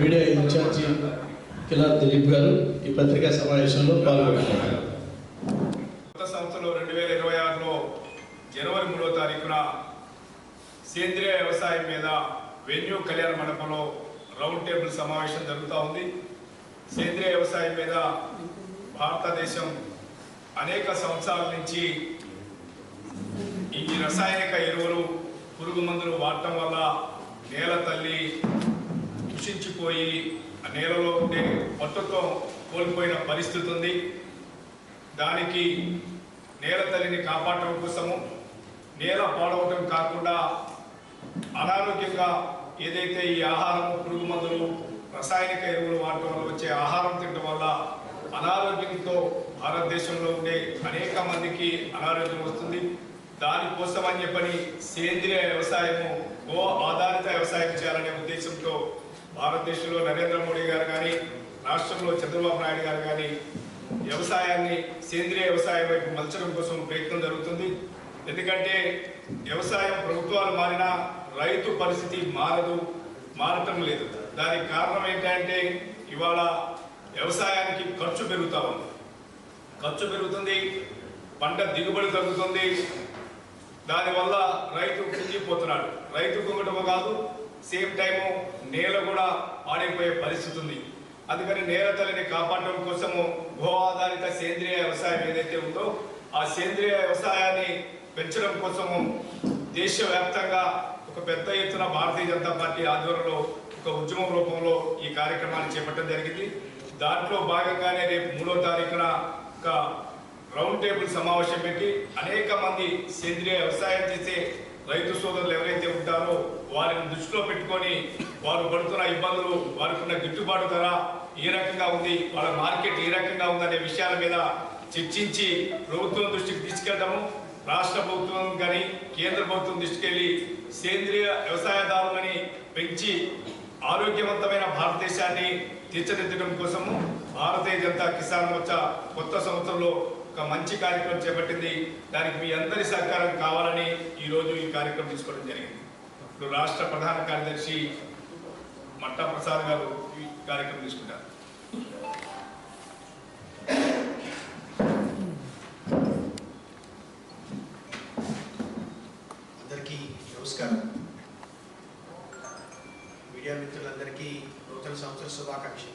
Media incharge Kilar Dilip గారు ఈ పత్రికా సమావేశంలో పాల్గొన్నారు. కొత్త సంవత్సరంలో 2026లో జనవరి 3వ తారీఖున సేంద్రియ వ్యవసాయం మీద వెన్యూ కళ్యాణ మండపంలో రౌండ్ టేబుల్ సమావేశం జరుగుతూ ఉంది. సేంద్రియ వ్యవసాయం మీద భారతదేశం అనేక సంవత్సరాల నుంచి ఈ రసాయనిక ఎరువులు పురుగు మందులు వాడటం వల్ల నేల తల్లి కృషించిపోయి ఆ నేలలో ఉండే మొత్తతో కోల్పోయిన పరిస్థితి ఉంది. దానికి నేల తల్లిని కాపాడటం కోసము నేల పాడవటం కాకుండా అనారోగ్యంగా ఏదైతే ఈ ఆహారం పురుగు మందులు రసాయనిక ఎరువులు వాడటం వల్ల వచ్చే ఆహారం తినడం వల్ల అనారోగ్యంతో భారతదేశంలో ఉండే అనేక మందికి అనారోగ్యం వస్తుంది. దానికోసం అని చెప్పని సేంద్రియ వ్యవసాయము గో ఆధారిత వ్యవసాయం చేయాలనే ఉద్దేశంతో భారతదేశంలో నరేంద్ర మోడీ గారు కానీ రాష్ట్రంలో చంద్రబాబు నాయుడు గారు కానీ వ్యవసాయాన్ని సేంద్రియ వ్యవసాయం వైపు మలచడం కోసం ప్రయత్నం జరుగుతుంది. ఎందుకంటే వ్యవసాయం ప్రభుత్వాలు మారినా రైతు పరిస్థితి మారటం లేదు. దానికి కారణం ఏంటంటే ఇవాళ వ్యవసాయానికి ఖర్చు పెరుగుతుంది, పంట దిగుబడి తగ్గుతుంది. దానివల్ల రైతు కుంగిపోతున్నాడు. రైతు కుంగటమో కాదు, సేమ్ టైము నేల కూడా పాడైపోయే పరిస్థితి ఉంది. అందుకని నేల తల్లిని కాపాడటం కోసము గో ఆధారిత సేంద్రియ వ్యవసాయం ఏదైతే ఉందో ఆ సేంద్రియ వ్యవసాయాన్ని పెంచడం కోసము దేశవ్యాప్తంగా ఒక పెద్ద ఎత్తున భారతీయ జనతా పార్టీ ఆధ్వర్యంలో ఒక ఉద్యమం రూపంలో ఈ కార్యక్రమాన్ని చేపట్టడం జరిగింది. దాంట్లో భాగంగానే రేపు 3వ తారీఖున ఒక రౌండ్ టేబుల్ సమావేశం పెట్టి అనేక మంది సేంద్రియ వ్యవసాయం చేసే రైతు సోదరులు ఎవరైతే ఉంటారో వారిని దృష్టిలో పెట్టుకొని వారు పడుతున్న ఇబ్బందులు, వారికి ఉన్న గిట్టుబాటు ధర ఏ రకంగా ఉంది, వాళ్ళ మార్కెట్ ఏ రకంగా ఉందనే విషయాల మీద చర్చించి ప్రభుత్వం దృష్టికి తీసుకెళ్తాము. రాష్ట్ర ప్రభుత్వం కానీ కేంద్ర ప్రభుత్వం దృష్టికి వెళ్ళి సేంద్రియ వ్యవసాయదారులని పెంచి ఆరోగ్యవంతమైన భారతదేశాన్ని తీర్చిదిద్దడం కోసము భారతీయ జనతా కిసాన్ మోర్చా కొత్త సంవత్సరంలో ఒక మంచి కార్యక్రమం చేపట్టింది. దానికి మీ అందరి సహకారం కావాలని ఈరోజు ఈ కార్యక్రమం తీసుకోవడం జరిగింది. ఇప్పుడు రాష్ట్ర ప్రధాన కార్యదర్శి మట్టా ప్రసాద్ గారు ఈ కార్యక్రమం తీసుకుంటారు. అందరికీ నమస్కారం. మీడియా మిత్రులందరికీ నూతన సంవత్సర శుభాకాంక్షలు.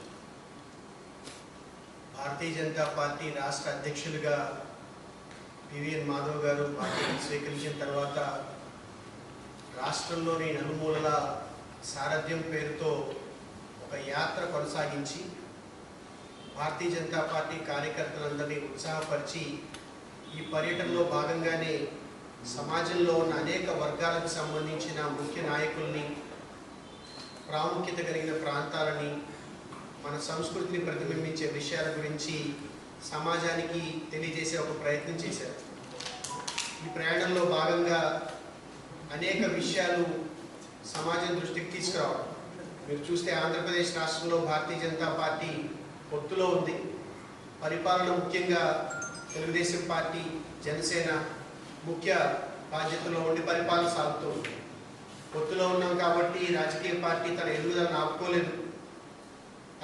భారతీయ జనతా పార్టీ రాష్ట్ర అధ్యక్షులుగా పివిఎన్ మాధవ్ గారు పార్టీని స్వీకరించిన తర్వాత రాష్ట్రంలోని నలుమూలల సారథ్యం పేరుతో ఒక యాత్ర కొనసాగించి భారతీయ జనతా పార్టీ కార్యకర్తలందరినీ ఉత్సాహపరిచి ఈ పర్యటనలో భాగంగానే సమాజంలో ఉన్న అనేక వర్గాలకు సంబంధించిన ముఖ్య నాయకుల్ని, ప్రాముఖ్యత కలిగిన ప్రాంతాలని, మన సంస్కృతిని ప్రతిబింబించే విషయాల గురించి సమాజానికి తెలియజేసే ఒక ప్రయత్నం చేశారు. ఈ ప్రయాణంలో భాగంగా అనేక విషయాలు సమాజం దృష్టికి తీసుకురావడం. మీరు చూస్తే ఆంధ్రప్రదేశ్ రాష్ట్రంలో భారతీయ జనతా పార్టీ పొత్తులో ఉంది. పరిపాలన ముఖ్యంగా తెలుగుదేశం పార్టీ, జనసేన ముఖ్య బాధ్యతలో ఉండి పరిపాలన సాగుతుంది. పొత్తులో ఉన్నాం కాబట్టి రాజకీయ పార్టీ తన ఎదుగుదలను ఆపుకోలేదు.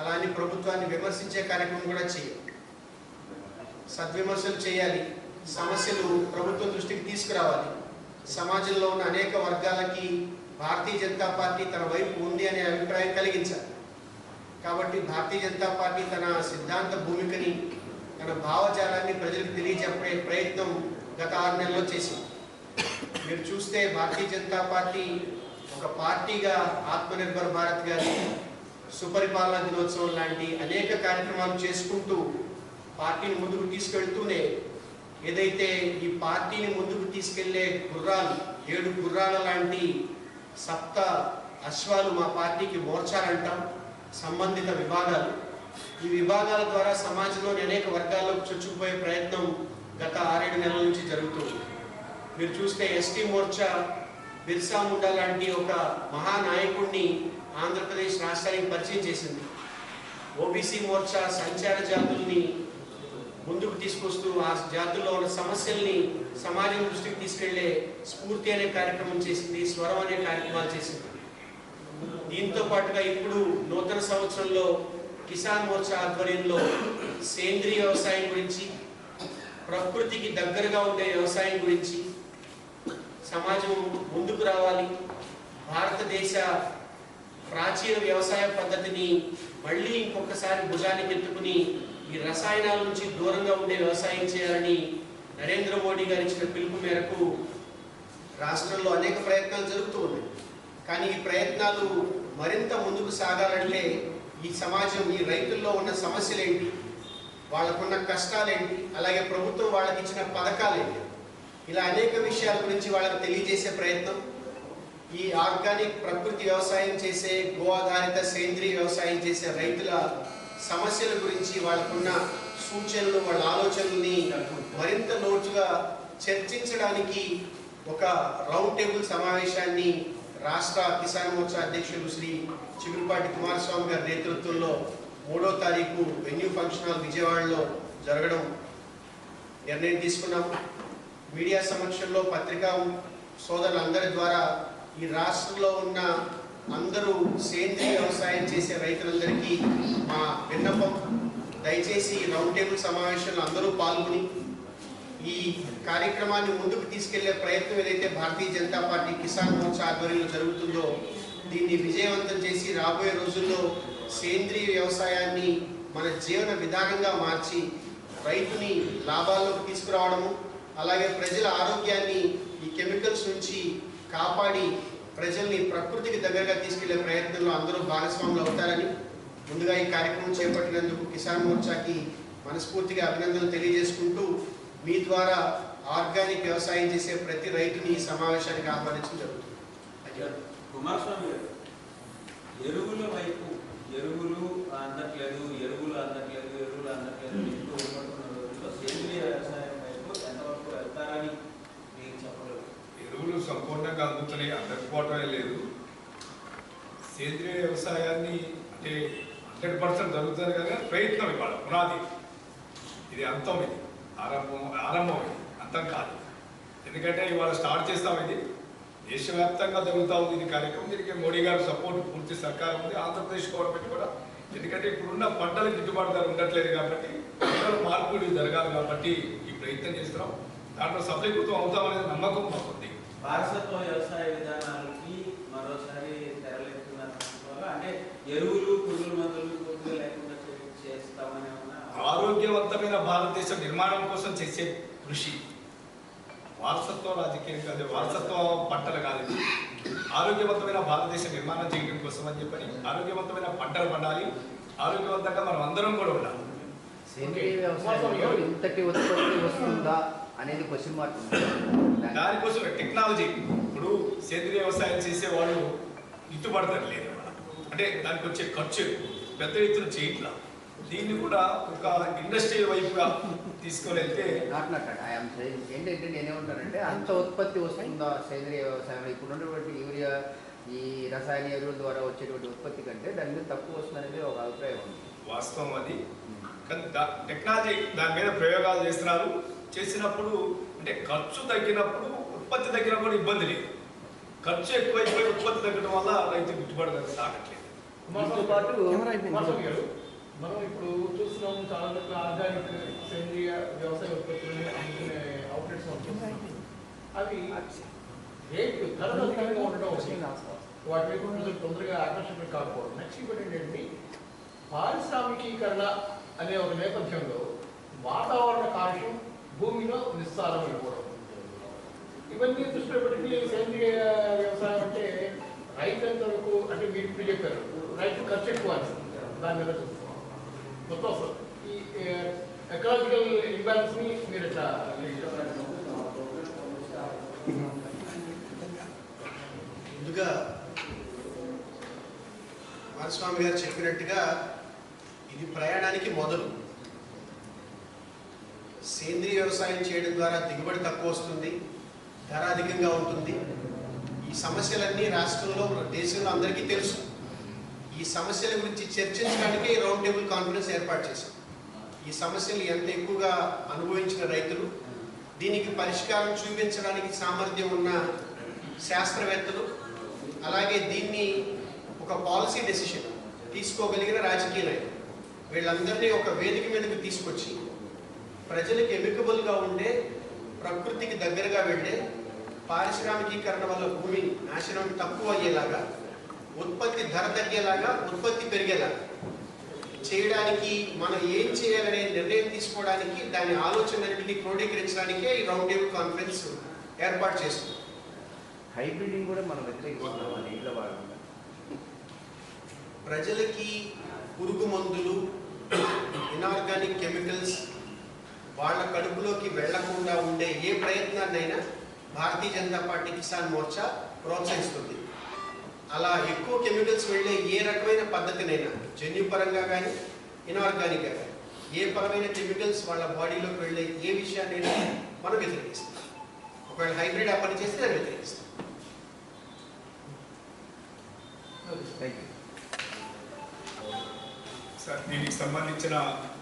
అలానే ప్రభుత్వాన్ని విమర్శించే కార్యక్రమం కూడా చేయాలి, సద్విమర్శలు చేయాలి, సమస్యలు ప్రభుత్వం దృష్టికి తీసుకురావాలి. సమాజంలో ఉన్న అనేక వర్గాలకి భారతీయ జనతా పార్టీ తన వైపు ఉంది అనే అభిప్రాయం కలిగించాలి. కాబట్టి భారతీయ జనతా పార్టీ తన సిద్ధాంత భూమికని, తన భావజాలాన్ని ప్రజలకు తెలియజెప్పే ప్రయత్నం గత 6 నెలల్లో చేసింది. మీరు చూస్తే భారతీయ జనతా పార్టీ ఒక పార్టీగా ఆత్మనిర్భర్ భారత్ గారి సుపరిపాలన దినోత్సవం లాంటి అనేక కార్యక్రమాలు చేసుకుంటూ పార్టీని ముందుకు తీసుకెళ్తూనే ఏదైతే ఈ పార్టీని ముందుకు తీసుకెళ్లే గుర్రాలు, 7 గుర్రాల లాంటి సప్త అశ్వాలు మా పార్టీకి మోర్చాలంటాం. సంబంధిత విభాగాలు, ఈ విభాగాల ద్వారా సమాజంలోని అనేక వర్గాల్లోకి చొచ్చుకుపోయే ప్రయత్నం గత 6-7 నెలల నుంచి జరుగుతుంది. మీరు చూస్తే ఎస్టీ మోర్చా బిర్సా ముండా లాంటి ఒక మహానాయకుడిని ఆంధ్రప్రదేశ్ రాష్ట్రానికి పరిచయం చేసింది. ఓబీసీ మోర్చా సంచార జాతుల్ని ముందుకు తీసుకొస్తూ ఆ జాతుల్లో ఉన్న సమస్యల్ని సమాజం దృష్టికి తీసుకెళ్లే స్ఫూర్తి అనే కార్యక్రమం చేసింది, స్వరం అనే కార్యక్రమాలు చేసింది. దీంతో పాటుగా ఇప్పుడు నూతన సంవత్సరంలో కిసాన్ మోర్చా ఆధ్వర్యంలో సేంద్రీయ వ్యవసాయం గురించి, ప్రకృతికి దగ్గరగా ఉండే వ్యవసాయం గురించి, సమాజం ముందుకు రావాలి, భారతదేశ ప్రాచీన వ్యవసాయ పద్ధతిని మళ్ళీ ఇంకొకసారి భుజానికి ఎత్తుకుని ఈ రసాయనాల నుంచి దూరంగా ఉండే వ్యవసాయం చేయాలని నరేంద్ర మోడీ గారు ఇచ్చిన పిలుపు మేరకు రాష్ట్రంలో అనేక ప్రయత్నాలు జరుగుతూ ఉన్నాయి. కానీ ఈ ప్రయత్నాలు మరింత ముందుకు సాగాలంటే ఈ సమాజం, ఈ రైతుల్లో ఉన్న సమస్యలేంటి, వాళ్ళకున్న కష్టాలేంటి, అలాగే ప్రభుత్వం వాళ్ళకి ఇచ్చిన పథకాలేంటి, ఇలా అనేక విషయాల గురించి వాళ్ళకి తెలియజేసే ప్రయత్నం ఈ ఆర్గానిక్ ప్రకృతి వ్యవసాయం చేసే, గో ఆధారిత సేంద్రీయ వ్యవసాయం చేసే రైతుల సమస్యల గురించి, వాళ్ళకున్న సూచనలు, వాళ్ళ ఆలోచనల్ని మరింత లోతుగా చర్చించడానికి ఒక రౌండ్ టేబుల్ సమావేశాన్ని రాష్ట్ర కిసాన్ మోర్చా అధ్యక్షులు శ్రీ చిగురుపాటి కుమారస్వామి గారి నేతృత్వంలో 3వ తారీఖు వెన్యూ ఫంక్షన్ హాల్ విజయవాడలో జరగడం నిర్ణయం తీసుకున్నాము. మీడియా సమక్షంలో పత్రికా సోదరులందరి ద్వారా ఈ రాష్ట్రంలో ఉన్న అందరూ సేంద్రీయ వ్యవసాయం చేసే రైతులందరికీ మా విన్నపం, దయచేసి రౌండ్ టేబుల్ సమావేశంలో అందరూ పాల్గొని ఈ కార్యక్రమాన్ని ముందుకు తీసుకెళ్లే ప్రయత్నం ఏదైతే భారతీయ జనతా పార్టీ కిసాన్ మోర్చా ఆధ్వర్యంలో జరుగుతుందో దీన్ని విజయవంతం చేసి రాబోయే రోజుల్లో సేంద్రీయ వ్యవసాయాన్ని మన జీవన విధానంగా మార్చి రైతుని లాభాల్లోకి తీసుకురావడము, అలాగే ప్రజల ఆరోగ్యాన్ని ఈ కెమికల్స్ నుంచి కాపాడి ప్రజల్ని ప్రకృతికి దగ్గరగా తీసుకెళ్లే ప్రయత్నంలో అందరూ భాగస్వాములు అవుతారని ముందుగా ఈ కార్యక్రమం చేపట్టినందుకు కిసాన్ మోర్చాకి మనస్ఫూర్తిగా అభినందనలు తెలియజేసుకుంటూ మీ ద్వారా ఆర్గానిక్ వ్యవసాయం చేసే ప్రతి రైతుని ఈ సమావేశానికి ఆహ్వానించడం జరుగుతుంది. కుమారస్వామి గారు, ఎరువుల వైపు ఎరువులు అందట్లేదు సేంద్రీయ వ్యవసాయం వైపు ఎంతవరకు వెళ్తారని మీరు చెప్పలేదు? ఎరువులు సంపూర్ణంగా అందుతున్నాయి, అందకపోవటమే లేదు. సేంద్రీయ వ్యవసాయాన్ని అంటే 100% జరుగుతుంది కదా, ప్రయత్నం ఇవాళ పునాది, ఇది అంతం, ఇది ఆరంభం, ఇది అంతం కాదు. ఎందుకంటే ఇవాళ స్టార్ట్ చేస్తాం, ఇది దేశవ్యాప్తంగా జరుగుతూ ఉంది ఇది కార్యక్రమం. దీనికి మోడీ గారు సపోర్ట్ పూర్తి సర్కారం ఉంది, ఆంధ్రప్రదేశ్ గవర్నమెంట్ కూడా. ఎందుకంటే ఇప్పుడున్న పంటలకు గిట్టుబాటు ధర ఉండట్లేదు కాబట్టి పంటల మార్పులు జరగాలి కాబట్టి ఈ ప్రయత్నం చేస్తున్నాం. దాంట్లో సఫలీకృతం అవుతామనేది నమ్మకం మాకుంది. వారసత్వ వ్యవసాయ విధానాలకి మరోసారి తెరలేస్తున్నారు, అంటే ఎరువులు, పురుగుల మందులు లేకుండా చేస్తామని ఆరోగ్యవంతమైన భారతదేశ నిర్మాణం కోసం చేసే కృషి వారసత్వ రాజకీయం కాదు, వారసత్వ పంటలు కాదు. ఆరోగ్యవంతమైన భారతదేశ నిర్మాణం చేయడం కోసం అని చెప్పని ఆరోగ్యవంతమైన పంటలు పండాలి, ఆరోగ్యవంతంగా మనం అందరం కూడా ఉండాలి. సేంద్రీయ వ్యవసాయంలో ఇంతటి ఉత్పత్తి వస్తుందా అనేది క్వశ్చన్ మార్క్ ఉంది. దానికోసం టెక్నాలజీ, ఇప్పుడు సేంద్రీయ వ్యవసాయం చేసే వాళ్ళు గిట్టుబడతారు లేదు, అంటే దానికి వచ్చే ఖర్చు పెద్ద ఎత్తున చేయట్లా. దీన్ని కూడా ఒక ఇండస్ట్రియల్ వైపుగా తీసుకొని వెళ్తే ఏంటంటే నేనేమంటానంటే అంత ఉత్పత్తి వస్తుందా సేంద్రీయ వ్యవసాయంలో ఇప్పుడు ఉన్నటువంటి యూరియా, ఈ రసాయన ఎరువుల ద్వారా వచ్చేటువంటి ఉత్పత్తి కంటే దాని మీద తక్కువ వస్తుందనేది ఒక అభిప్రాయం ఉంది. వాస్తవం అది, కానీ టెక్నాలజీ దాని మీద ప్రయోగాలు చేస్తున్నారు. చేసినప్పుడు అంటే ఖర్చు తగ్గినప్పుడు ఉత్పత్తి తగ్గినప్పుడు ఇబ్బంది లేదు, ఖర్చు ఎక్కువైపోయి ఉత్పత్తి తగ్గడం వల్ల రైతు గిట్టుబాటు ధర సాగట్లేదు. మనం ఇప్పుడు చూస్తున్నాం చాలా చోట్ల ఆర్గానిక్ సేంద్రీయ వ్యవసాయ ఉత్పత్తులని అమ్ముకునే అవుట్లెట్స్ వస్తున్నాయి. అవి రేట్లు ధరలు అధికంగా ఉండడం వాటి వైపు ప్రజలు తొందరగా ఆకర్షణ కాకపోవడం. నెక్స్ట్ ఇంకోటి ఏంటంటే పారిశ్రామికీకరణ అనే ఒక నేపథ్యంలో వాతావరణ కాలుష్యం, భూమిలో నిస్సారం అయిపోవడం, ఇవన్నీ దృష్టిలో పెట్టి సేంద్రీయ వ్యవసాయం అంటే రైతు ఎంతవరకు, అంటే మీరు ఇప్పుడు చెప్పారు రైతు ఖర్చు ఎక్కువ అని, దాని మీద చూస్తున్నాం. మొత్తం ఈ ఎకలాజికల్ ఇంబ్యాలెన్స్ని మీరు ఎట్లా? ముందుగా కుమారస్వామి గారు చెప్పినట్టుగా ఇది ప్రయాణానికి మొదలు. సేంద్రీయ వ్యవసాయం చేయడం ద్వారా దిగుబడి తక్కువ వస్తుంది, ధర అధికంగా ఉంటుంది. ఈ సమస్యలన్నీ రాష్ట్రంలో, దేశంలో అందరికీ తెలుసు. ఈ సమస్యల గురించి చర్చించడానికే రౌండ్ టేబుల్ కాన్ఫరెన్స్ ఏర్పాటు చేశాం. ఈ సమస్యలు ఎంత ఎక్కువగా అనుభవించిన రైతులు, దీనికి పరిష్కారం చూపించడానికి సామర్థ్యం ఉన్న శాస్త్రవేత్తలు, అలాగే దీన్ని ఒక ఒక పాలసీ డెసిషన్ తీసుకోగలిగిన రాజకీయ నాయకులు. వీళ్ళందరినీ ఒక వేదిక మీదకి తీసుకొచ్చి ప్రజలకు ఎమికబుల్గా ఉండే, ప్రకృతికి దగ్గరగా వెళ్ళే, పారిశ్రామికీకరణ వల్ల భూమి నాశనం తక్కువ అయ్యేలాగా, ఉత్పత్తి ధర తగ్గేలాగా, ఉత్పత్తి పెరిగేలాగా చేయడానికి మనం ఏం చేయాలనే నిర్ణయం తీసుకోవడానికి, దాని ఆలోచనలన్నింటినీ క్రోడీకరించడానికే ఈ రౌండ్ టేబుల్ కాన్ఫరెన్స్ ఏర్పాటు చేస్తుంది. హైబ్రిడింగ్ కూడా మనం వ్యతిరేకిస్తున్నాం నీళ్ళ భాగంగా. ప్రజలకి పురుగు మందులు, ఇనార్గానిక్ కెమికల్స్ వాళ్ళ కడుపులోకి వెళ్లకుండా ఉండే ఏ ప్రయత్నాన్నైనా భారతీయ జనతా పార్టీ కిసాన్ మోర్చా ప్రోత్సహిస్తుంది. అలా ఎక్కువ కెమికల్స్ వెళ్ళే ఏ రకమైన పద్ధతినైనా, జన్యుపరంగా కానీ ఇనార్గానిక్గా కానీ, ఏ పరమైన కెమికల్స్ వాళ్ళ బాడీలోకి వెళ్ళే ఏ విషయాన్నైనా మనం వ్యతిరేకిస్తాం. ఒకవేళ హైబ్రిడ్ ఆ పని చేస్తే దాన్ని వ్యతిరేకిస్తాం. Thank you sir. దీనికి సంబంధించిన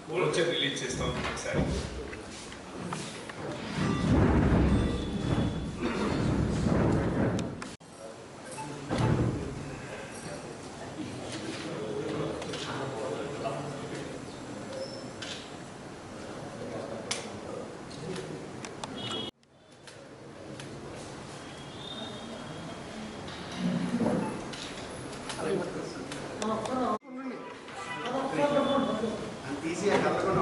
బ్రోచర్ రిలీజ్ చేస్తాం ఒకసారి. అంత ఈజీగా కలగకుండా